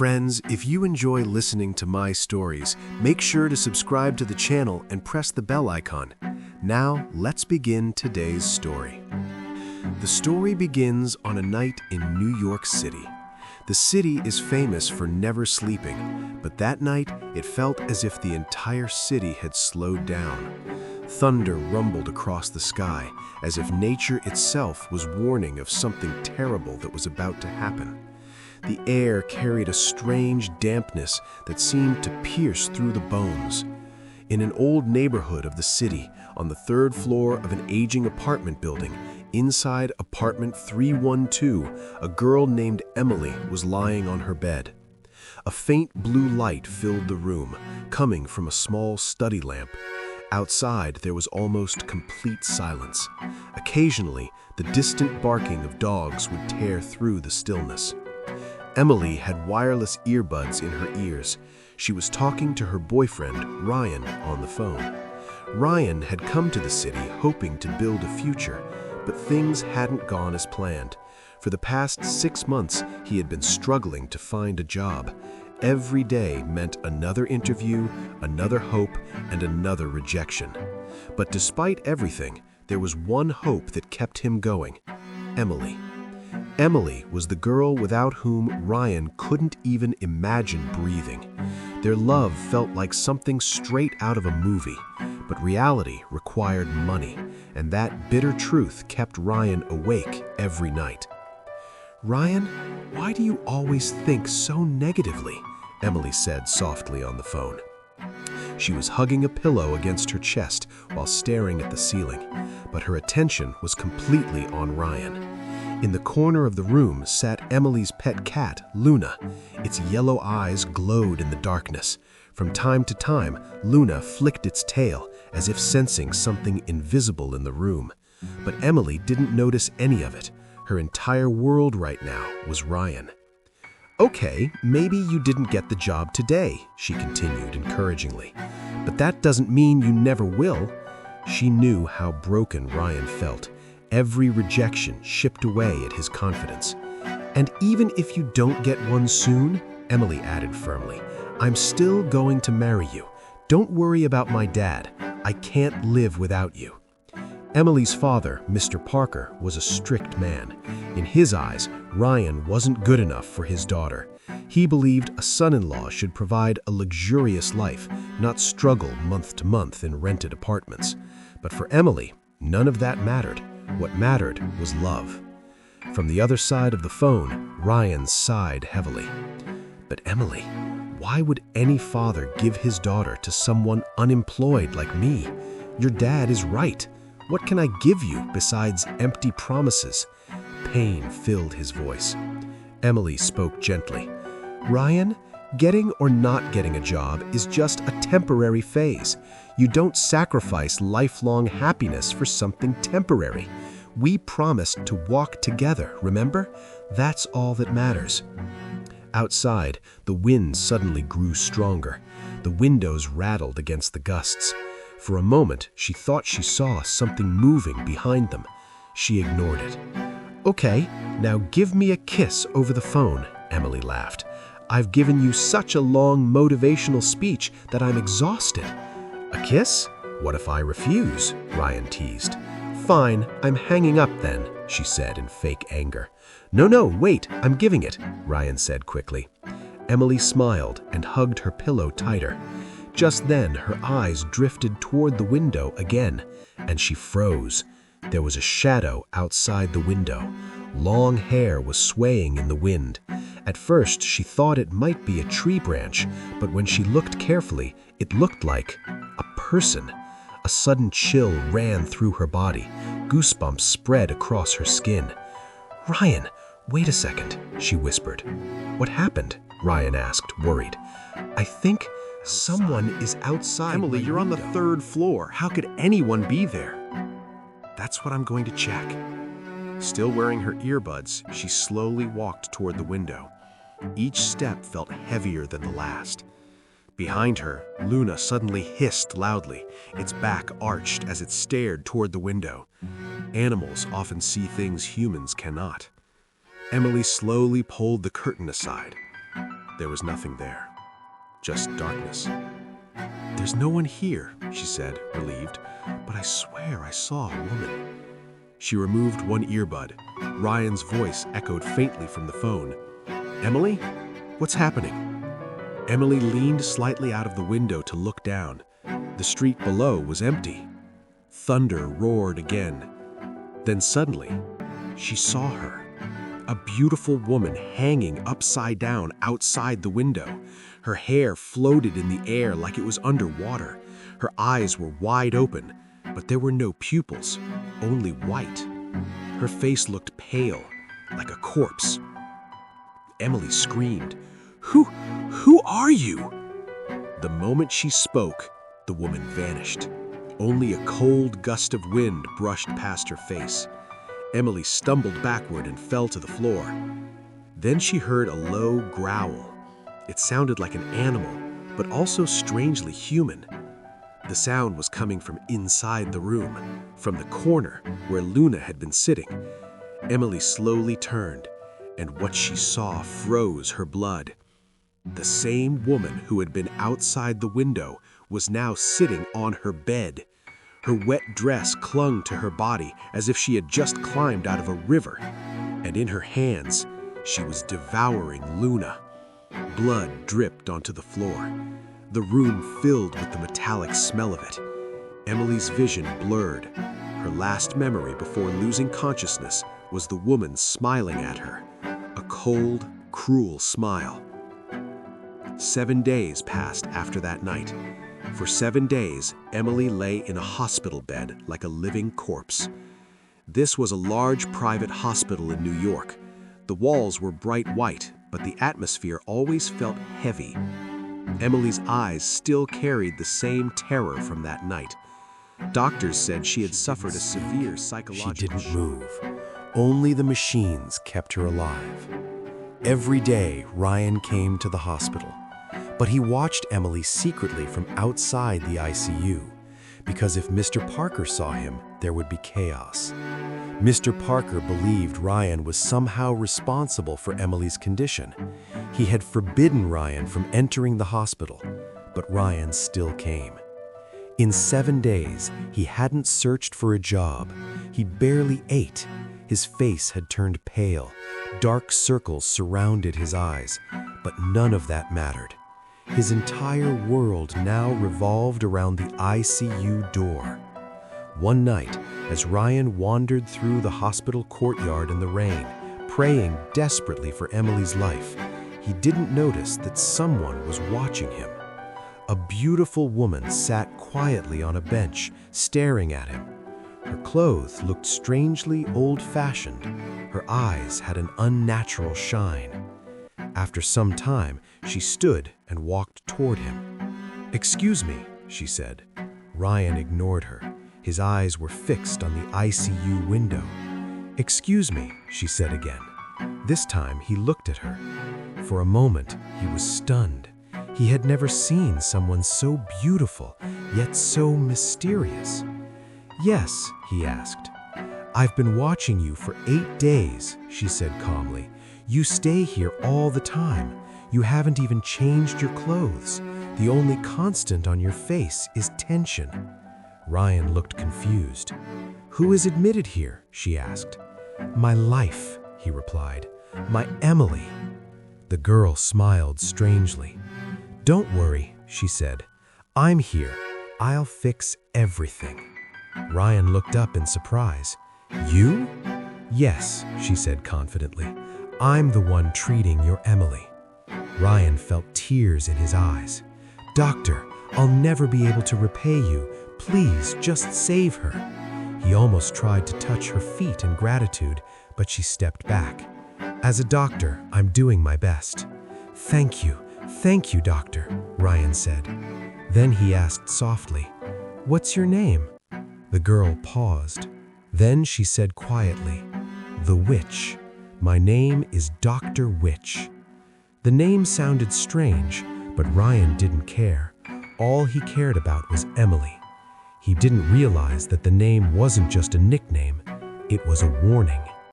Friends, if you enjoy listening to my stories, make sure to subscribe to the channel and press the bell icon. Now, let's begin today's story. The story begins on a night in New York City. The city is famous for never sleeping, but that night it felt as if the entire city had slowed down. Thunder rumbled across the sky, as if nature itself was warning of something terrible that was about to happen. The air carried a strange dampness that seemed to pierce through the bones. In an old neighborhood of the city, on the third floor of an aging apartment building, inside apartment 312, a girl named Emily was lying on her bed. A faint blue light filled the room, coming from a small study lamp. Outside, there was almost complete silence. Occasionally, the distant barking of dogs would tear through the stillness. Emily had wireless earbuds in her ears. She was talking to her boyfriend, Ryan, on the phone. Ryan had come to the city hoping to build a future, but things hadn't gone as planned. For the past 6 months, he had been struggling to find a job. Every day meant another interview, another hope, and another rejection. But despite everything, there was one hope that kept him going: Emily. Emily was the girl without whom Ryan couldn't even imagine breathing. Their love felt like something straight out of a movie, but reality required money, and that bitter truth kept Ryan awake every night. "Ryan, why do you always think so negatively?" Emily said softly on the phone. She was hugging a pillow against her chest while staring at the ceiling, but her attention was completely on Ryan. In the corner of the room sat Emily's pet cat, Luna. Its yellow eyes glowed in the darkness. From time to time, Luna flicked its tail, as if sensing something invisible in the room. But Emily didn't notice any of it. Her entire world right now was Ryan. "Okay, maybe you didn't get the job today," she continued encouragingly. "But that doesn't mean you never will." She knew how broken Ryan felt. Every rejection chipped away at his confidence. "And even if you don't get one soon," Emily added firmly, "I'm still going to marry you. Don't worry about my dad. I can't live without you." Emily's father, Mr. Parker, was a strict man. In his eyes, Ryan wasn't good enough for his daughter. He believed a son-in-law should provide a luxurious life, not struggle month to month in rented apartments. But for Emily, none of that mattered. What mattered was love. From the other side of the phone, Ryan sighed heavily. "But Emily, why would any father give his daughter to someone unemployed like me? Your dad is right. What can I give you besides empty promises?" Pain filled his voice. Emily spoke gently. "Ryan, getting or not getting a job is just a temporary phase. You don't sacrifice lifelong happiness for something temporary. We promised to walk together, remember? That's all that matters." Outside, the wind suddenly grew stronger. The windows rattled against the gusts. For a moment, she thought she saw something moving behind them. She ignored it. "Okay, now give me a kiss over the phone," Emily laughed. "I've given you such a long motivational speech that I'm exhausted." "A kiss? What if I refuse?" Ryan teased. "Fine, I'm hanging up then," she said in fake anger. No, wait, I'm giving it," Ryan said quickly. Emily smiled and hugged her pillow tighter. Just then, her eyes drifted toward the window again, and she froze. There was a shadow outside the window. Long hair was swaying in the wind. At first, she thought it might be a tree branch, but when she looked carefully, it looked like a person. A sudden chill ran through her body. Goosebumps spread across her skin. "Ryan, wait a second," she whispered. "What happened?" Ryan asked, worried. "I think someone is outside." "Emily, you're on the 3rd floor. How could anyone be there?" "That's what I'm going to check." Still wearing her earbuds, she slowly walked toward the window. Each step felt heavier than the last. Behind her, Luna suddenly hissed loudly, its back arched as it stared toward the window. Animals often see things humans cannot. Emily slowly pulled the curtain aside. There was nothing there, just darkness. "There's no one here," she said, relieved, "but I swear I saw a woman." She removed one earbud. Ryan's voice echoed faintly from the phone. "Emily? What's happening?" Emily leaned slightly out of the window to look down. The street below was empty. Thunder roared again. Then suddenly, she saw her. A beautiful woman hanging upside down outside the window. Her hair floated in the air like it was underwater. Her eyes were wide open, but there were no pupils, only white. Her face looked pale, like a corpse. Emily screamed, Who are you?" The moment she spoke, the woman vanished. Only a cold gust of wind brushed past her face. Emily stumbled backward and fell to the floor. Then she heard a low growl. It sounded like an animal, but also strangely human. The sound was coming from inside the room, from the corner where Luna had been sitting. Emily slowly turned, and what she saw froze her blood. The same woman who had been outside the window was now sitting on her bed. Her wet dress clung to her body as if she had just climbed out of a river, and in her hands, she was devouring Luna. Blood dripped onto the floor. The room filled with the metallic smell of it. Emily's vision blurred. Her last memory before losing consciousness was the woman smiling at her, a cold, cruel smile. 7 days passed after that night. For 7 days, Emily lay in a hospital bed like a living corpse. This was a large private hospital in New York. The walls were bright white, but the atmosphere always felt heavy. Emily's eyes still carried the same terror from that night. Doctors said she had suffered a severe psychological She didn't move. Only the machines kept her alive. Every day, Ryan came to the hospital, but he watched Emily secretly from outside the ICU, because if Mr. Parker saw him, there would be chaos. Mr. Parker believed Ryan was somehow responsible for Emily's condition. He had forbidden Ryan from entering the hospital, but Ryan still came. In 7 days, he hadn't searched for a job. He barely ate. His face had turned pale. Dark circles surrounded his eyes, but none of that mattered. His entire world now revolved around the ICU door. One night, as Ryan wandered through the hospital courtyard in the rain, praying desperately for Emily's life, he didn't notice that someone was watching him. A beautiful woman sat quietly on a bench, staring at him. Her clothes looked strangely old-fashioned. Her eyes had an unnatural shine. After some time, she stood and walked toward him. "Excuse me," she said. Ryan ignored her. His eyes were fixed on the ICU window. "Excuse me," she said again. This time, he looked at her. For a moment, he was stunned. He had never seen someone so beautiful, yet so mysterious. "Yes," he asked. "I've been watching you for 8 days," she said calmly. "You stay here all the time. You haven't even changed your clothes. The only constant on your face is tension." Ryan looked confused. "Who is admitted here?" she asked. "My life," he replied. "My Emily." The girl smiled strangely. "Don't worry," she said. "I'm here. I'll fix everything." Ryan looked up in surprise. "You?" "Yes," she said confidently. "I'm the one treating your Emily." Ryan felt tears in his eyes. "Doctor, I'll never be able to repay you. Please, just save her." He almost tried to touch her feet in gratitude, but she stepped back. "As a doctor, I'm doing my best." Thank you, doctor," Ryan said. Then he asked softly, "What's your name?" The girl paused. Then she said quietly, "The Witch. My name is Dr. Witch." The name sounded strange, but Ryan didn't care. All he cared about was Emily. He didn't realize that the name wasn't just a nickname, it was a warning.